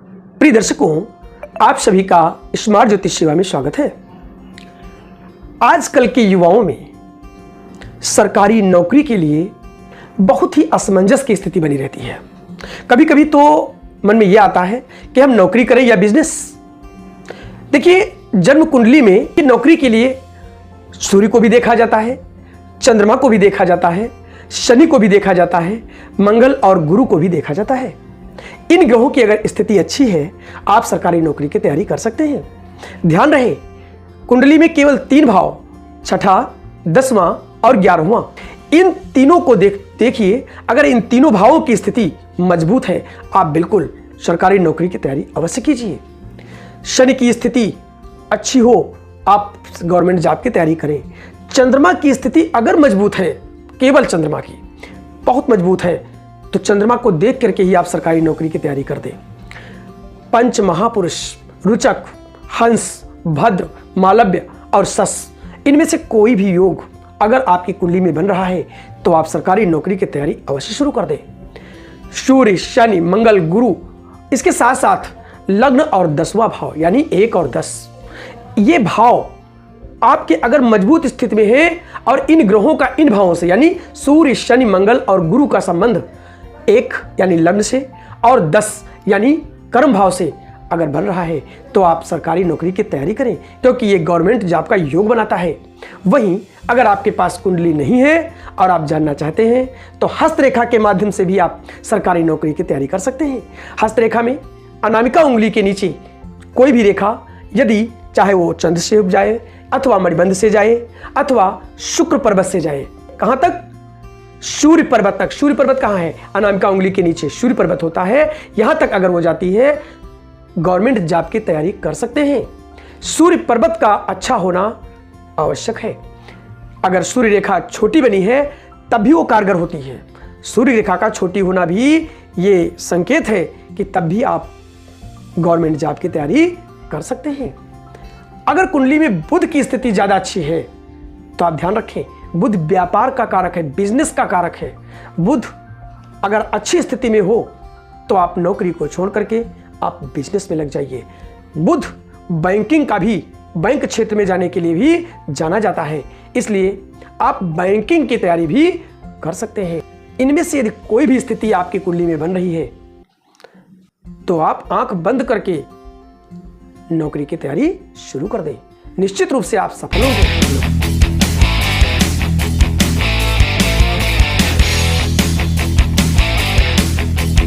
प्रिय दर्शकों, आप सभी का स्मार्ट ज्योतिष सेवा में स्वागत है। आजकल के युवाओं में सरकारी नौकरी के लिए बहुत ही असमंजस की स्थिति बनी रहती है। कभी कभी तो मन में यह आता है कि हम नौकरी करें या बिजनेस। देखिए, जन्म कुंडली में नौकरी के लिए सूर्य को भी देखा जाता है, चंद्रमा को भी देखा जाता है, शनि को भी देखा जाता है, मंगल और गुरु को भी देखा जाता है। इन ग्रहों की अगर स्थिति अच्छी है, आप सरकारी नौकरी की तैयारी कर सकते हैं। ध्यान रहे, कुंडली में केवल 3 भाव, छठा, 10वां और 11वां, इन तीनों को देखिए। अगर इन तीनों भावों की स्थिति मजबूत है, आप बिल्कुल सरकारी नौकरी की तैयारी अवश्य कीजिए। शनि की स्थिति अच्छी हो, आप गवर्नमेंट जॉब की तैयारी करें। चंद्रमा की स्थिति अगर मजबूत है, केवल चंद्रमा की बहुत मजबूत है, तो चंद्रमा को देख करके ही आप सरकारी नौकरी की तैयारी कर दें। पंच महापुरुष रुचक, हंस, भद्र, मालव्य और सस, इनमें से कोई भी योग अगर आपकी कुंडली में बन रहा है, तो आप सरकारी नौकरी की तैयारी अवश्य शुरू कर दें। सूर्य, शनि, मंगल, गुरु, इसके साथ साथ लग्न और 10वां भाव यानी 1 और 10, ये भाव आपके अगर मजबूत स्थिति में है और इन ग्रहों का इन भावों से यानी सूर्य, शनि, मंगल और गुरु का संबंध 1 यानी लग्न से और 10 यानी कर्म भाव से अगर बन रहा है, तो आप सरकारी नौकरी की तैयारी करें, क्योंकि ये गवर्नमेंट जॉब का योग बनाता है। वहीं अगर आपके पास कुंडली नहीं है और आप जानना चाहते हैं, तो हस्तरेखा के माध्यम से भी आप सरकारी नौकरी की तैयारी कर सकते हैं। हस्तरेखा में अनामिका उंगली के नीचे कोई भी रेखा, यदि चाहे वो चंद्र से जाए अथवा मणिबंध से जाए अथवा शुक्र पर्वत से जाए, कहां तक? सूर्य पर्वत तक। सूर्य पर्वत कहां है? अनामिका उंगली के नीचे सूर्य पर्वत होता है, यहां तक अगर वो जाती है, गवर्नमेंट जॉब की तैयारी कर सकते हैं। सूर्य पर्वत का अच्छा होना आवश्यक है। अगर सूर्य रेखा छोटी बनी है, तब भी वो कारगर होती है। सूर्य रेखा का छोटी होना भी ये संकेत है कि तब भी आप गवर्नमेंट जॉब की तैयारी कर सकते हैं। अगर कुंडली में बुध की स्थिति ज्यादा अच्छी है, तो आप ध्यान रखें, बुध व्यापार का कारक है, बिजनेस का कारक है। बुध अगर अच्छी स्थिति में हो, तो आप नौकरी को छोड़ करके आप बिजनेस में लग जाइए। बुध बैंकिंग का भी, बैंक क्षेत्र में जाने के लिए भी जाना जाता है, इसलिए आप बैंकिंग की तैयारी भी कर सकते हैं। इनमें से यदि कोई भी स्थिति आपकी कुंडली में बन रही है, तो आप आंख बंद करके नौकरी की तैयारी शुरू कर दें। निश्चित रूप से आप सफल होंगे।